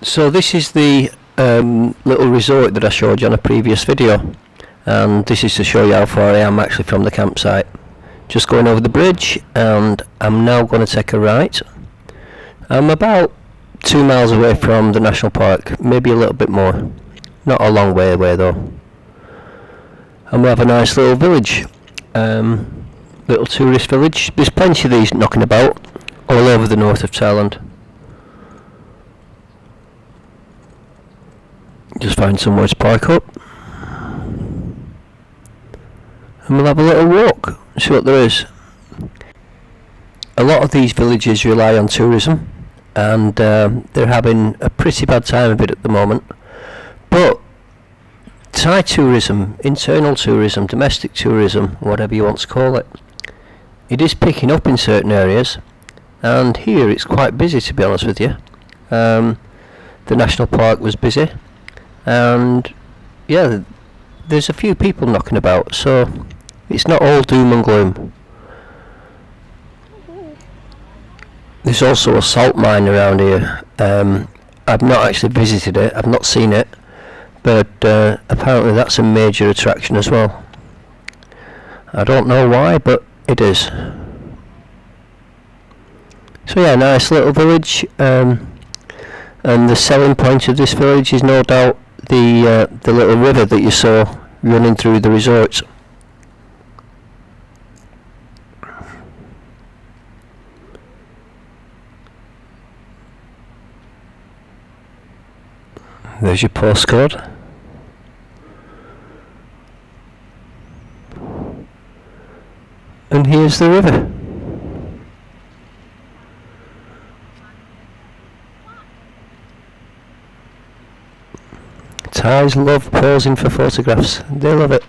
So this is the little resort that I showed you on a previous video, and this is to show you how far I am actually from the campsite. Just going over the bridge, and I'm now going to take a right. I'm about 2 miles away from the national park, maybe a little bit more, not a long way away though. And we have a nice little village, little tourist village. There's plenty of these knocking about all over the north of Thailand. Just find somewhere to park up, and we'll have a little walk, see what there is. A lot of these villages rely on tourism, and they're having a pretty bad time of it at the moment. But Thai tourism, internal tourism, domestic tourism, whatever you want to call it, it is picking up in certain areas, and here it's quite busy, to be honest with you. The national park was busy, and yeah, there's a few people knocking about, so it's not all doom and gloom. There's also a salt mine around here. I've not actually visited it, I've not seen it, but apparently that's a major attraction as well. I don't know why, but it is. So yeah, nice little village, and the selling point of this village is no doubt the little river that you saw running through the resort. There's your postcode. And here's the river. Thais love posing for photographs. They love it.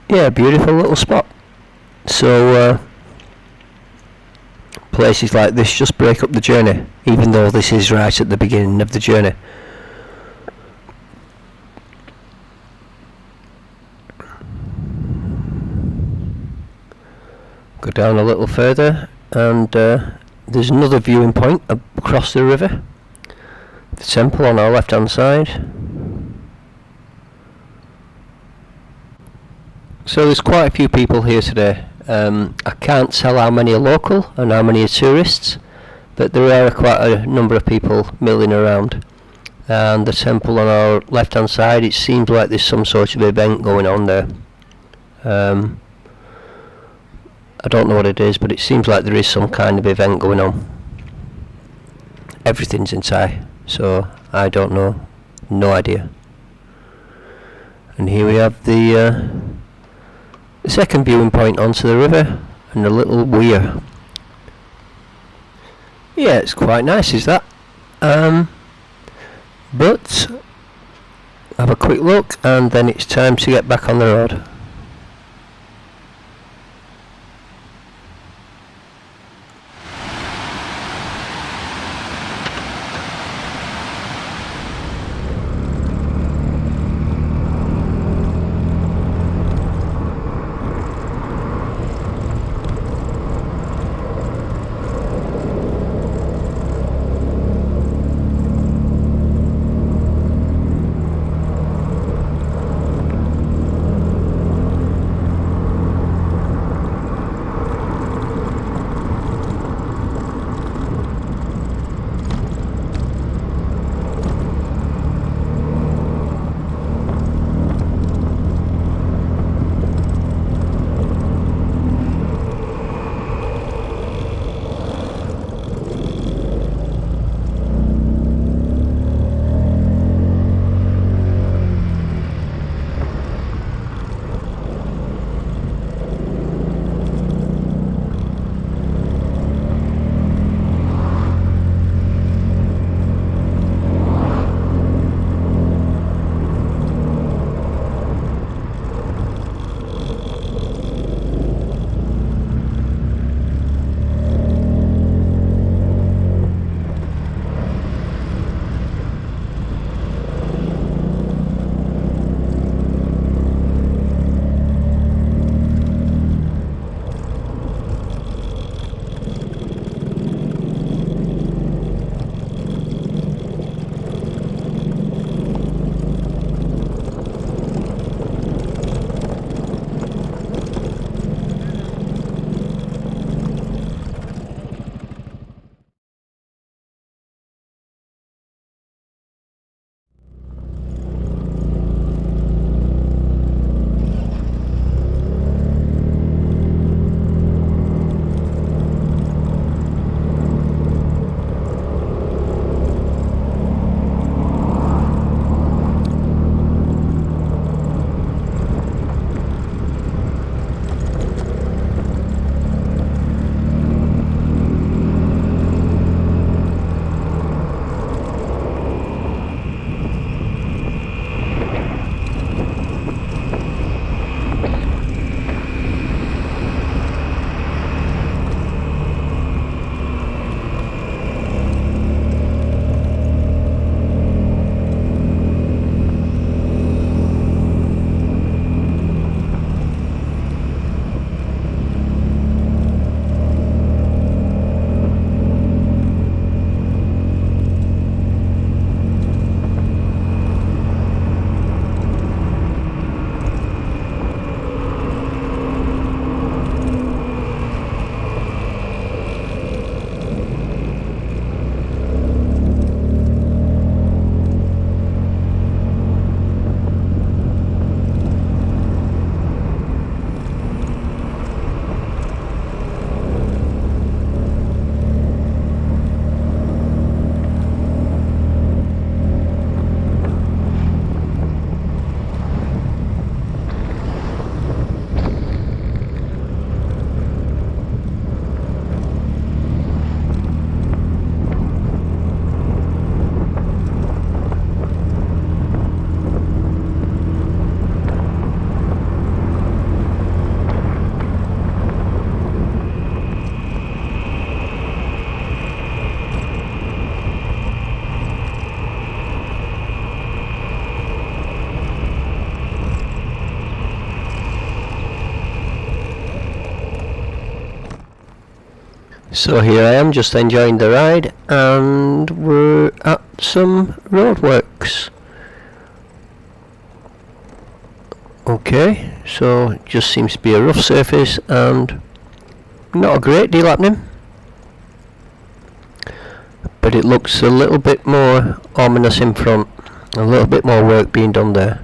Yeah, beautiful little spot. So places like this just break up the journey, even though this is right at the beginning of the journey. Go down a little further, and there's another viewing point across the river. The temple on our left hand side. So there's quite a few people here today. I can't tell how many are local and how many are tourists, but there are quite a number of people milling around. And the temple on our left hand side, it seems like there's some sort of event going on there. I don't know what it is, but it seems like there is some kind of event going on. Everything's in Thai, so I don't know, no idea. And here we have the second viewing point onto the river, and a little weir. Yeah, it's quite nice, is that? But have a quick look, and then it's time to get back on the road. So here I am, just enjoying the ride, and we're at some roadworks. Okay, so it just seems to be a rough surface and not a great deal happening, but it looks a little bit more ominous in front, a little bit more work being done there.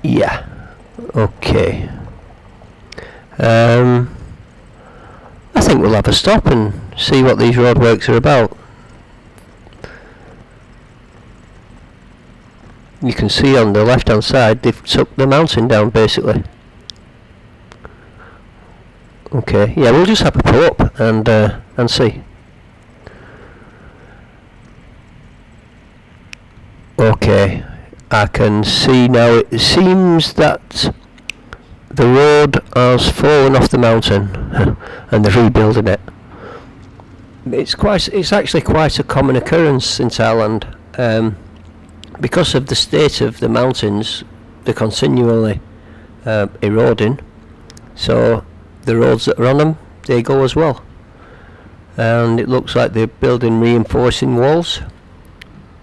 Yeah, okay. I think we'll have a stop and see what these roadworks are about. You can see on the left hand side they've took the mountain down basically. Okay, yeah, we'll just have a pull up and see. Okay, I can see now. It seems that the road has fallen off the mountain and they're rebuilding it. It's actually quite a common occurrence in Thailand. Because of the state of the mountains, they're continually eroding, so the roads that are on them, they go as well. And it looks like they're building reinforcing walls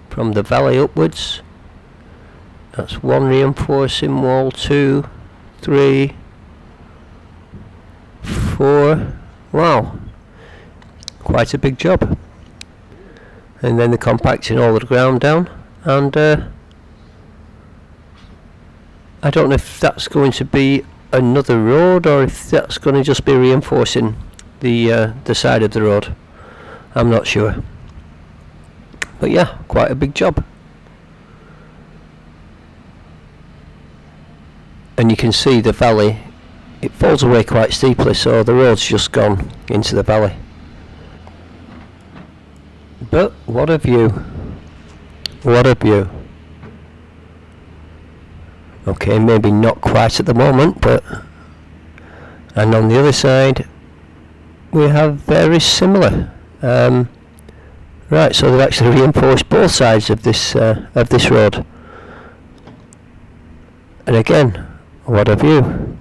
from the valley upwards. That's one reinforcing wall, 2, 3, 4. Wow, quite a big job. And then they're compacting all the ground down, and I don't know if that's going to be another road or if that's going to just be reinforcing the side of the road. I'm not sure, but yeah, quite a big job. And you can see the valley, it falls away quite steeply, so the road's just gone into the valley. But what a view, what a view. Okay, maybe not quite at the moment, but, and on the other side we have very similar. Right, so they've actually reinforced both sides of this road, and again, what a view.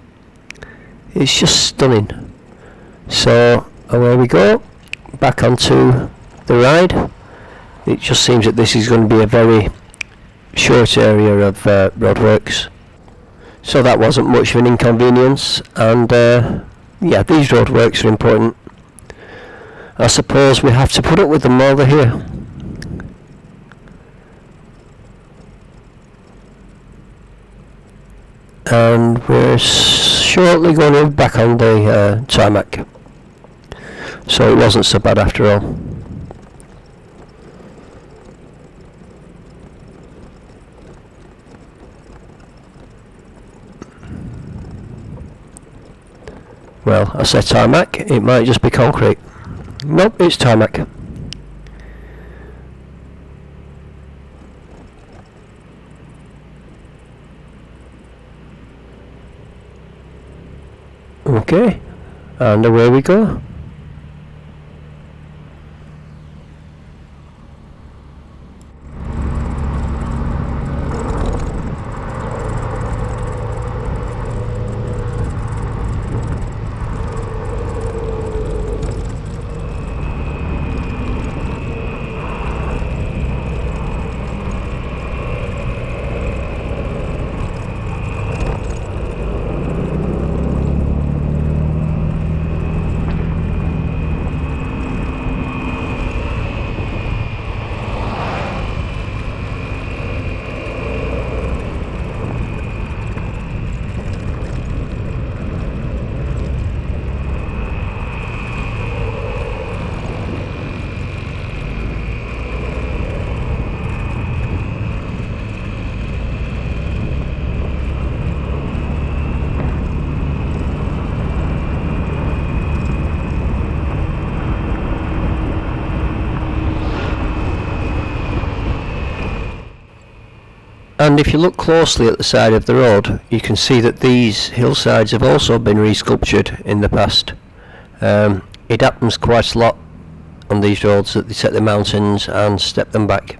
It's just stunning. So away we go, back onto the ride. It just seems that this is going to be a very short area of roadworks, so that wasn't much of an inconvenience. And yeah, these roadworks are important. I suppose we have to put up with them while they're here. And we're shortly going to be back on the tarmac, so it wasn't so bad after all. Well, I said tarmac, it might just be concrete. Nope, it's tarmac. Okay, and away we go. And if you look closely at the side of the road, you can see that these hillsides have also been resculptured in the past. It happens quite a lot on these roads that they take the mountains and step them back.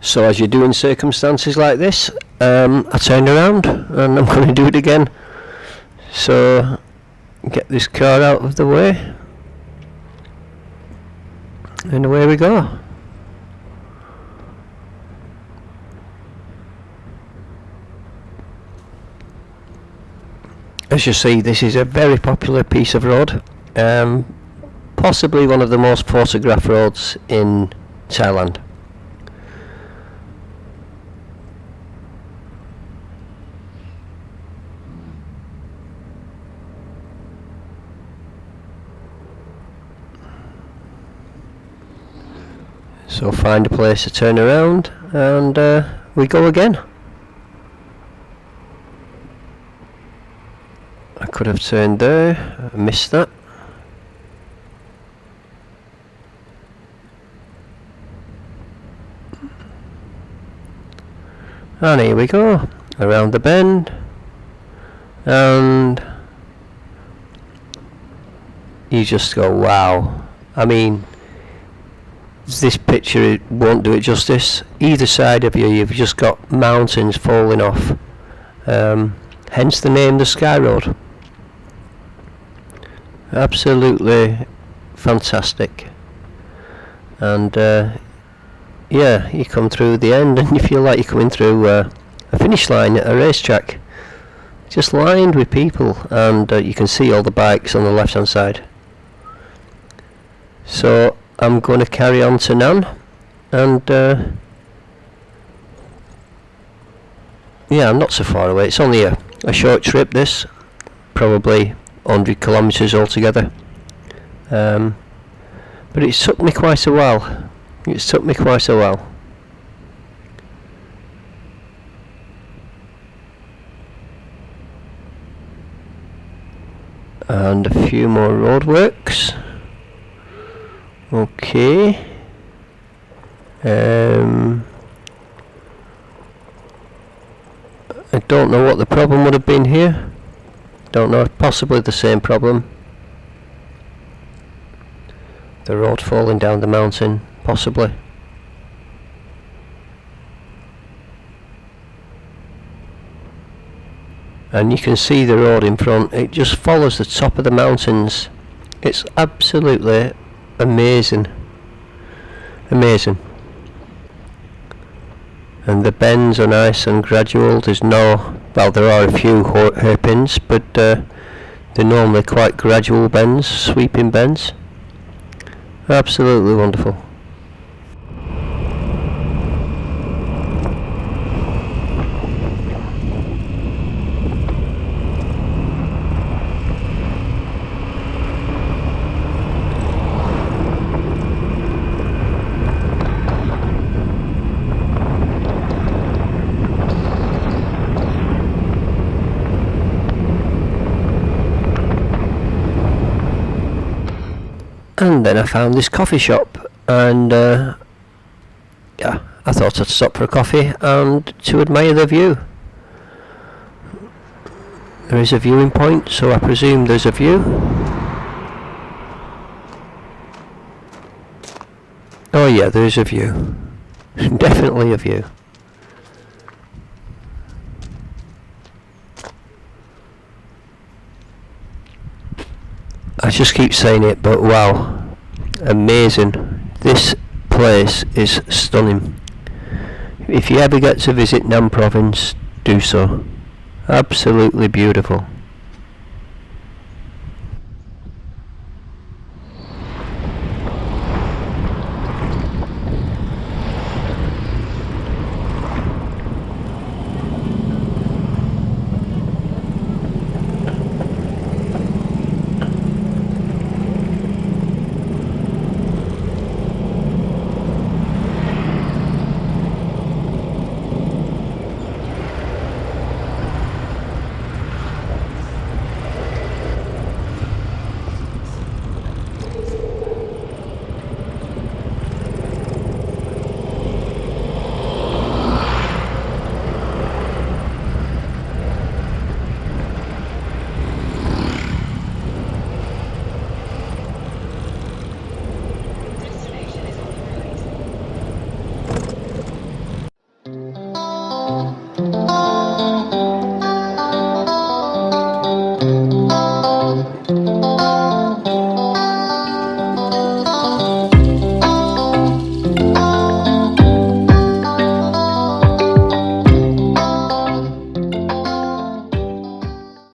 So as you do in circumstances like this, I turned around and I'm going to do it again. So get this car out of the way, and away we go. As you see, this is a very popular piece of road, possibly one of the most photographed roads in Thailand. So find a place to turn around, and we go again. I could have turned there, I missed that. And here we go, around the bend, and you just go, wow. I mean, this picture, it won't do it justice. Either side of you, you've just got mountains falling off, hence the name the Skyroad. Absolutely fantastic. And yeah, you come through the end and you feel like you're coming through a finish line at a racetrack, just lined with people, and you can see all the bikes on the left hand side. So I'm going to carry on to Nan, and yeah, I'm not so far away. It's only a short trip, this, probably 100 kilometres altogether, but it took me quite a while. And a few more roadworks. Okay. I don't know what the problem would have been here. Don't know, possibly the same problem. The road falling down the mountain, possibly. And you can see the road in front, it just follows the top of the mountains. It's absolutely amazing. Amazing. And the bends are nice and gradual. There's no, well, there are a few hairpins, but they're normally quite gradual bends, sweeping bends. Absolutely wonderful. And then I found this coffee shop, and yeah, I thought I'd stop for a coffee and to admire the view. There is a viewing point, so I presume there's a view. Oh yeah, there is a view. Definitely a view. I just keep saying it, but wow, amazing. This place is stunning. If you ever get to visit Nan Province, do so. Absolutely beautiful.